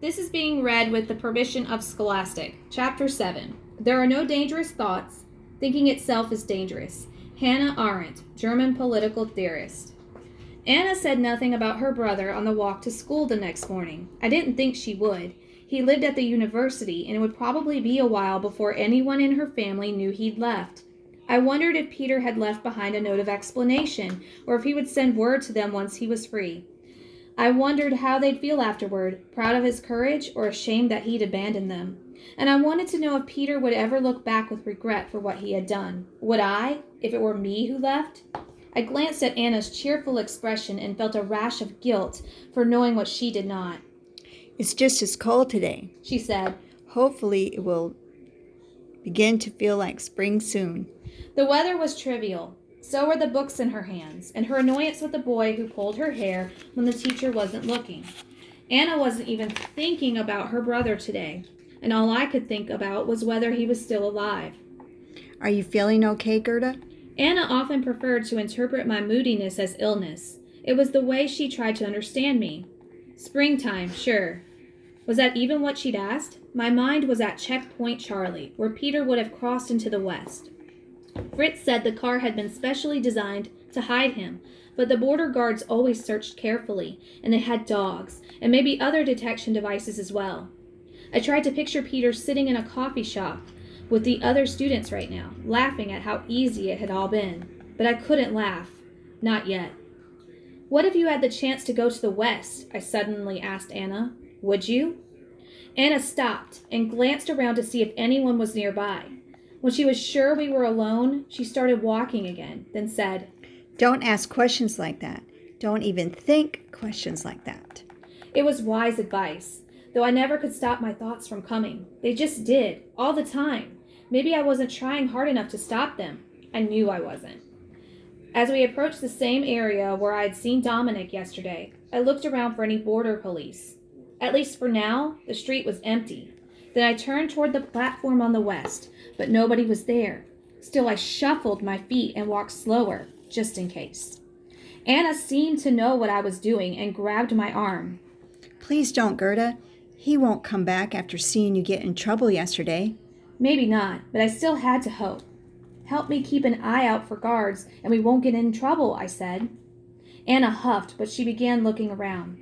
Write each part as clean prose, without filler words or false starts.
This is being read with the permission of Scholastic. Chapter 7. There are no dangerous thoughts. Thinking itself is dangerous. Hannah Arendt, German political theorist. Anna said nothing about her brother on the walk to school the next morning. I didn't think she would. He lived at the university, and it would probably be a while before anyone in her family knew he'd left. I wondered if Peter had left behind a note of explanation, or if he would send word to them once he was free. I wondered how they'd feel afterward, proud of his courage or ashamed that he'd abandoned them. And I wanted to know if Peter would ever look back with regret for what he had done. Would I, if it were me who left? I glanced at Anna's cheerful expression and felt a rash of guilt for knowing what she did not. It's just as cold today, she said. Hopefully it will begin to feel like spring soon. The weather was trivial. So were the books in her hands, and her annoyance with the boy who pulled her hair when the teacher wasn't looking. Anna wasn't even thinking about her brother today, and all I could think about was whether he was still alive. Are you feeling okay, Gerda? Anna often preferred to interpret my moodiness as illness. It was the way she tried to understand me. Springtime, sure. Was that even what she'd asked? My mind was at Checkpoint Charlie, where Peter would have crossed into the west. Fritz said the car had been specially designed to hide him, but the border guards always searched carefully, and they had dogs, and maybe other detection devices as well. I tried to picture Peter sitting in a coffee shop with the other students right now, laughing at how easy it had all been. But I couldn't laugh. Not yet. What if you had the chance to go to the west? I suddenly asked Anna. Would you? Anna stopped and glanced around to see if anyone was nearby. When she was sure we were alone, she started walking again, then said, Don't ask questions like that. Don't even think questions like that. It was wise advice, though I never could stop my thoughts from coming. They just did, all the time. Maybe I wasn't trying hard enough to stop them. I knew I wasn't. As we approached the same area where I had seen Dominic yesterday, I looked around for any border police. At least for now, the street was empty. Then I turned toward the platform on the west, but nobody was there. Still, I shuffled my feet and walked slower, just in case. Anna seemed to know what I was doing and grabbed my arm. Please don't, Gerda. He won't come back after seeing you get in trouble yesterday. Maybe not, but I still had to hope. Help me keep an eye out for guards, and we won't get in trouble, I said. Anna huffed, but she began looking around.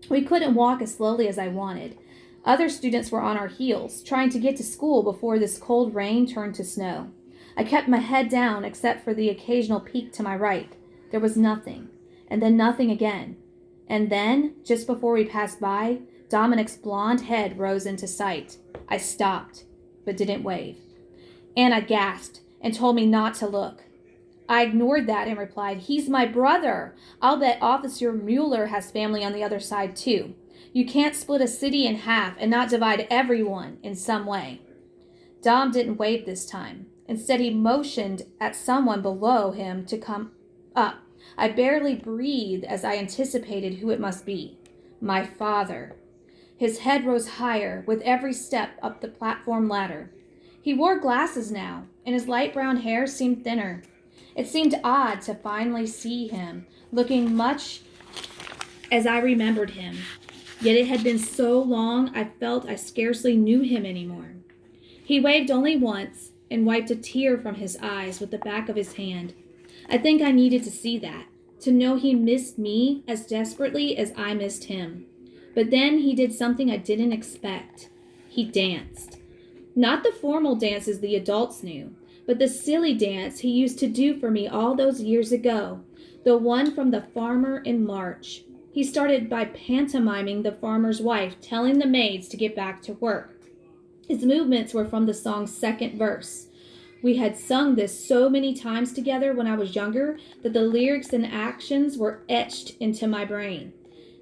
We couldn't walk as slowly as I wanted. Other students were on our heels, trying to get to school before this cold rain turned to snow. I kept my head down except for the occasional peek to my right. There was nothing, and then nothing again. And then, just before we passed by, Dominic's blonde head rose into sight. I stopped, but didn't wave. Anna gasped and told me not to look. I ignored that and replied, He's my brother. I'll bet Officer Mueller has family on the other side too. You can't split a city in half and not divide everyone in some way. Dom didn't wave this time. Instead, he motioned at someone below him to come up. I barely breathed as I anticipated who it must be. My father. His head rose higher with every step up the platform ladder. He wore glasses now, and his light brown hair seemed thinner. It seemed odd to finally see him, looking much as I remembered him. Yet it had been so long I felt I scarcely knew him anymore. He waved only once and wiped a tear from his eyes with the back of his hand. I think I needed to see that, to know he missed me as desperately as I missed him. But then he did something I didn't expect. He danced. Not the formal dances the adults knew, but the silly dance he used to do for me all those years ago, the one from The Farmer in March. He started by pantomiming the farmer's wife telling the maids to get back to work. His movements were from the song's second verse. We had sung this so many times together when I was younger that the lyrics and actions were etched into my brain.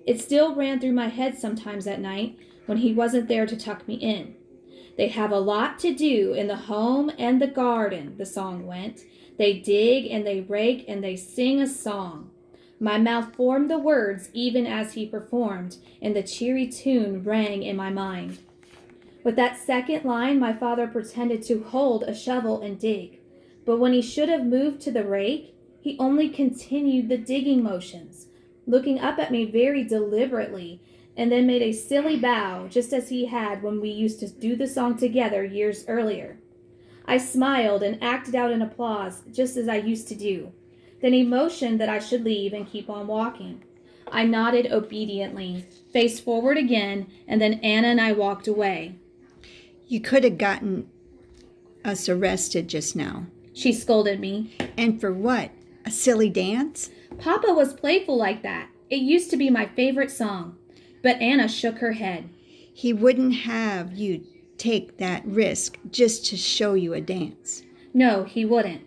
It still ran through my head sometimes at night when he wasn't there to tuck me in. They have a lot to do in the home and the garden, the song went. They dig and they rake and they sing a song. My mouth formed the words even as he performed, and the cheery tune rang in my mind. With that second line, my father pretended to hold a shovel and dig. But when he should have moved to the rake, he only continued the digging motions, looking up at me very deliberately, and then made a silly bow, just as he had when we used to do the song together years earlier. I smiled and acted out an applause, just as I used to do. Then he motioned that I should leave and keep on walking. I nodded obediently, faced forward again, and then Anna and I walked away. You could have gotten us arrested just now. She scolded me. And for what? A silly dance? Papa was playful like that. It used to be my favorite song. But Anna shook her head. He wouldn't have you take that risk just to show you a dance. No, he wouldn't.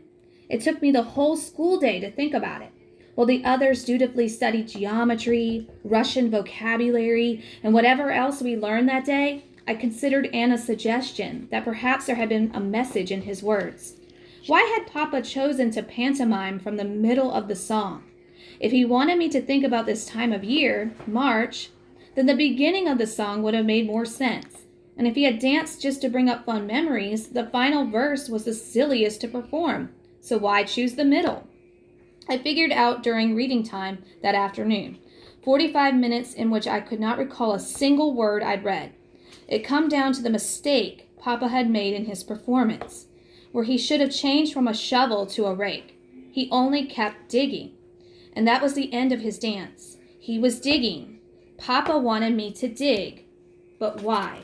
It took me the whole school day to think about it. While the others dutifully studied geometry, Russian vocabulary, and whatever else we learned that day, I considered Anna's suggestion that perhaps there had been a message in his words. Why had Papa chosen to pantomime from the middle of the song? If he wanted me to think about this time of year, March, then the beginning of the song would have made more sense. And if he had danced just to bring up fun memories, the final verse was the silliest to perform. So why choose the middle? I figured out during reading time that afternoon, 45 minutes in which I could not recall a single word I'd read. It come down to the mistake Papa had made in his performance, where he should have changed from a shovel to a rake. He only kept digging. And that was the end of his dance. He was digging. Papa wanted me to dig. But why?